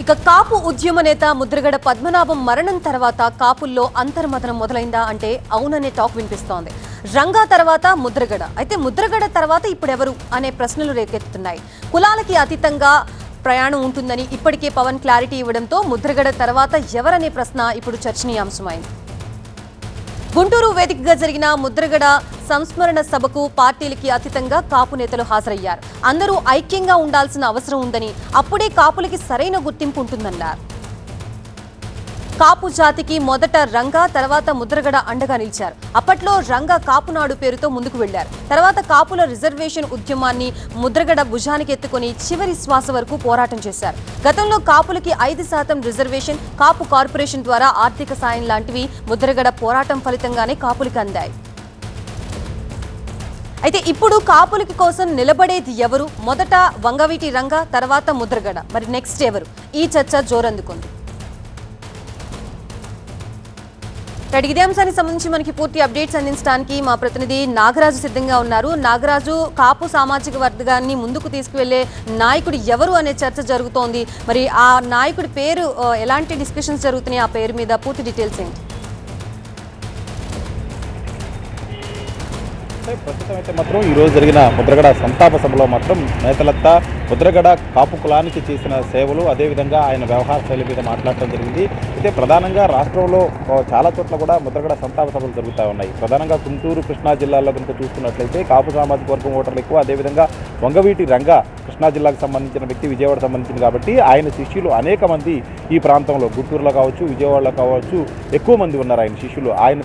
ఇక కాపు ఉద్యమ నేత ముద్రగడ పద్మనాభం మరణం తర్వాత కాపుల్లో అంతర్మథనం మొదలైందా అంటే అవుననే టాక్ వినిపిస్తోంది. రంగా తర్వాత ముద్రగడ, అయితే ముద్రగడ తర్వాత ఇప్పుడెవరు అనే ప్రశ్నలు రేకెత్తుతున్నాయి. కులాలకి అతీతంగా ప్రయాణం ఉంటుందని ఇప్పటికే పవన్ క్లారిటీ ఇవ్వడంతో ముద్రగడ తర్వాత ఎవరనే ప్రశ్న ఇప్పుడు చర్చనీయాంశమైంది. గుంటూరు వేదికగా జరిగిన ముద్రగడ సంస్మరణ సభకు పార్టీలకి అతీతంగా కాపు నేతలు హాజరయ్యారు. అందరూ ఐక్యంగా ఉండాల్సిన అవసరం ఉందని, అప్పుడే కాపులకి సరైన గుర్తింపు ఉంటుందన్నారు. కాపు జాతికి మొదట రంగా, తర్వాత ముద్రగడ అండగా నిలిచారు. అప్పట్లో రంగా కాపునాడు పేరుతో ముందుకు వెళ్లారు. తర్వాత కాపుల రిజర్వేషన్ ఉద్యమాన్ని ముద్రగడ భుజానికి ఎత్తుకుని చివరి శ్వాస వరకు పోరాటం చేశారు. గతంలో కాపులకి 5% రిజర్వేషన్, కాపు కార్పొరేషన్ ద్వారా ఆర్థిక సాయం లాంటివి ముద్రగడ పోరాటం ఫలితంగానే కాపులకి అందాయి. అయితే ఇప్పుడు కాపులకి కోసం నిలబడేది ఎవరు? మొదట వంగవీటి రంగా, తర్వాత ముద్రగడ, మరి నెక్స్ట్ ఎవరు? ఈ చర్చ జోరందుకుంది. ఇదే అంశానికి సంబంధించి మనకి పూర్తి అప్డేట్స్ అందించడానికి మా ప్రతినిధి నాగరాజు సిద్ధంగా ఉన్నారు. నాగరాజు, కాపు సామాజిక వర్గాన్ని ముందుకు తీసుకువెళ్లే నాయకుడు ఎవరు అనే చర్చ జరుగుతోంది. మరి ఆ నాయకుడి పేరు, ఎలాంటి డిస్కషన్స్ జరుగుతున్నాయి, ఆ పేరు మీద పూర్తి డీటెయిల్స్ ఏంటి? ప్రస్తుతం అయితే మాత్రం ఈరోజు జరిగిన ముద్రగడ సంతాప సభలో మాత్రం నేతలంతా ముద్రగడ కాపు కులానికి చేసిన సేవలు, అదేవిధంగా ఆయన వ్యవహార శైలి మీద మాట్లాడటం జరిగింది. అయితే ప్రధానంగా రాష్ట్రంలో చాలా చోట్ల కూడా ముద్రగడ సంతాప సభలు జరుగుతూ ఉన్నాయి. ప్రధానంగా గుంటూరు, కృష్ణా జిల్లాల్లో కనుక చూస్తున్నట్లయితే కాపు సామాజిక వర్గం ఓటర్లు ఎక్కువ. అదేవిధంగా వంగవీటి రంగా కృష్ణా జిల్లాకు సంబంధించిన వ్యక్తి, విజయవాడ సంబంధించింది కాబట్టి ఆయన శిష్యులు అనేక మంది ఈ ప్రాంతంలో, గుంటూరులో కావచ్చు, విజయవాడలో కావచ్చు, ఎక్కువ మంది ఉన్నారు ఆయన శిష్యులు. ఆయన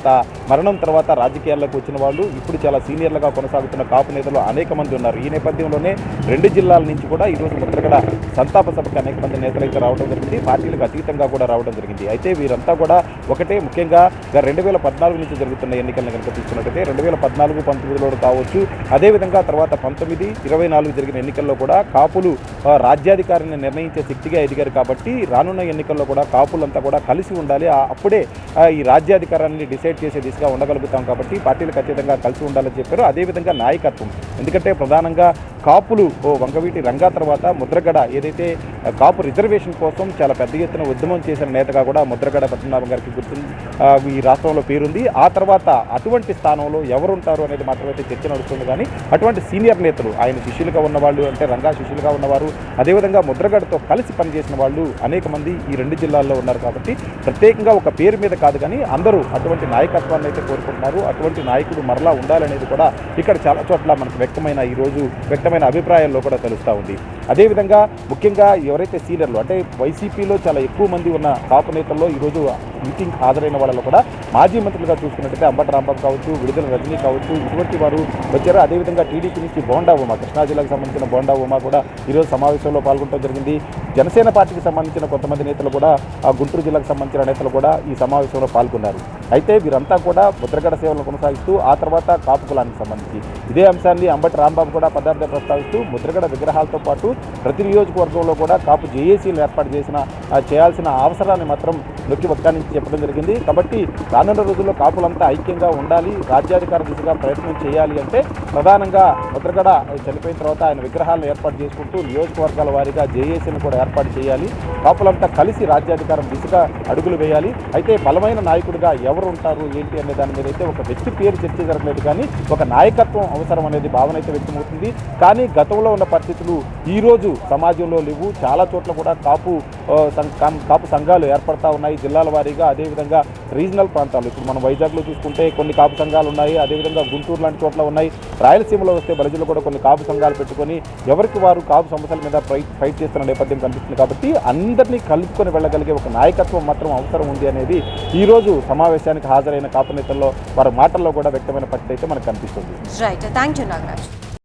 మరణం తర్వాత రాజకీయాల్లోకి వచ్చిన వాళ్ళు, ఇప్పుడు చాలా సీనియర్లుగా కొనసాగుతున్న కాపు నేతలు అనేక మంది ఉన్నారు. ఈ నేపథ్యంలోనే 2 జిల్లాల నుంచి కూడా ఈరోజు ముద్రగడ సంతాప సభకు అనేక మంది నేతలు అయితే రావడం జరిగింది. పార్టీలకు అతీతంగా కూడా రావడం జరిగింది. అయితే వీరంతా కూడా ఒకటే, ముఖ్యంగా 2014 నుంచి జరుగుతున్న ఎన్నికలను కనుక తీసుకున్నట్టయితే 2014, 19లో కావచ్చు, అదేవిధంగా తర్వాత 19, 24 జరిగిన ఎన్నికల్లో కూడా కాపులు రాజ్యాధికారిని నిర్ణయించే శక్తిగా ఎదిగారు. కాబట్టి రానున్న ఎన్నికల్లో కూడా కాపులంతా కూడా కలిసి ఉండాలి, అప్పుడే ఈ రాజ్యాధికారాన్ని డిసైడ్ చేసే దిశగా ఉండగలుగుతాం. కాబట్టి పార్టీలకు అతీతంగా కలిసి ఉండాలని చెప్పారు. అదేవిధంగా నాయకత్వం, ఎందుకంటే ప్రధానంగా కాపులు వంగవీటి రంగా తర్వాత ముద్రగడ ఏదైతే కాపు రిజర్వేషన్ కోసం చాలా పెద్ద ఎత్తున ఉద్యమం చేసిన నేతగా కూడా ముద్రగడ పద్మనాభం గారికి ఈ రాష్ట్రంలో పేరుంది. ఆ తర్వాత అటువంటి స్థానంలో ఎవరుంటారు అనేది మాత్రమైతే చర్చ నడుస్తుంది. కానీ అటువంటి సీనియర్ నేతలు, ఆయన శిష్యులుగా ఉన్నవాళ్ళు, అంటే రంగా శిష్యులుగా ఉన్నవారు, అదేవిధంగా ముద్రగడతో కలిసి పనిచేసిన వాళ్ళు అనేక మంది ఈ 2 జిల్లాల్లో ఉన్నారు. కాబట్టి ప్రత్యేకంగా ఒక పేరు మీద కాదు, కానీ అందరూ అటువంటి నాయకత్వాన్ని అయితే కోరుకుంటున్నారు. అటువంటి నాయకుడు మరలా ఉండాలనేది కూడా ఇక్కడ చాలా చోట్ల మనకు వ్యక్తమైన అభిప్రాయాల్లో కూడా తెలుస్తూ ఉంది. అదేవిధంగా ముఖ్యంగా ఎవరైతే సీనియర్లు, అంటే వైసీపీలో చాలా ఎక్కువ మంది ఉన్న కాపు నేతల్లో ఈరోజు మీటింగ్ హాజరైన వాళ్ళలో కూడా మాజీ మంత్రులుగా చూసుకున్నట్టయితే అంబటి రాంబాబు కావచ్చు, విడుదల రజనీ కావచ్చు, ఇటువంటి వారు వచ్చారు. అదేవిధంగా టీడీపీ నుంచి బోండా ఉమా, కృష్ణా జిల్లాకు సంబంధించిన బోండా ఉమా కూడా ఈరోజు సమావేశంలో పాల్గొనడం జరిగింది. జనసేన పార్టీకి సంబంధించిన కొంతమంది నేతలు కూడా, గుంటూరు జిల్లాకు సంబంధించిన నేతలు కూడా ఈ సమావేశంలో పాల్గొన్నారు. అయితే వీరంతా కూడా ముద్రగడ సేవలను కొనసాగిస్తూ ఆ తర్వాత కాపు కులానికి సంబంధించి ఇదే అంశాన్ని అంబటి రాంబాబు కూడా పదార్థం ప్రస్తావిస్తూ ముద్రగడ విగ్రహాలతో పాటు ప్రతి నియోజకవర్గంలో కూడా కాపు జేఏసీలు ఏర్పాటు చేయాల్సిన అవసరాన్ని మాత్రం నొక్కి వక్కానికి చెప్పడం జరిగింది. కాబట్టి రానున్న రోజుల్లో కాపులంతా ఐక్యంగా ఉండాలి, రాజ్యాధికార దిశగా ప్రయత్నం చేయాలి అంటే ప్రధానంగా ముద్రగడ చనిపోయిన తర్వాత ఆయన విగ్రహాలను ఏర్పాటు చేసుకుంటూ నియోజకవర్గాల వారీగా జేఏసీని కూడా ఏర్పాటు చేయాలి. కాపులంతా కలిసి రాజ్యాధికారం దిశగా అడుగులు వేయాలి. అయితే బలమైన నాయకుడిగా ఎవరు ఉంటారు ఏంటి అనే దాని మీద అయితే ఒక వ్యక్తి పేరు చర్చ జరగలేదు, కానీ ఒక నాయకత్వం అవసరం అనేది భావన అయితే వ్యక్తమవుతుంది. కానీ గతంలో ఉన్న పరిస్థితులు ఈరోజు సమాజంలో లేవు. చాలా చోట్ల కూడా కాపు సంఘాలు ఏర్పడతా ఉన్నాయి జిల్లాల వారీగా. అదేవిధంగా రీజనల్ ప్రాంతాలు, ఇప్పుడు మనం వైజాగ్లో చూసుకుంటే కొన్ని కాపు సంఘాలు ఉన్నాయి, అదేవిధంగా గుంటూరు లాంటి చోట్ల ఉన్నాయి. రాయలసీమలో వస్తే బలిజలో కూడా కొన్ని కాపు సంఘాలు పెట్టుకొని ఎవరికి వారు కాపు సమస్యల మీద ఫైట్ చేస్తున్న నేపథ్యం కనిపిస్తుంది. కాబట్టి అందరినీ కలుపుకొని వెళ్ళగలిగే ఒక నాయకత్వం మాత్రం అవసరం ఉంది అనేది ఈరోజు సమావేశానికి హాజరైన కాపు నేతల్లో వారి మాటల్లో కూడా వ్యక్తమైన పరిస్థితి అయితే మనకు కనిపిస్తుంది. Right, thank you Nagaraj.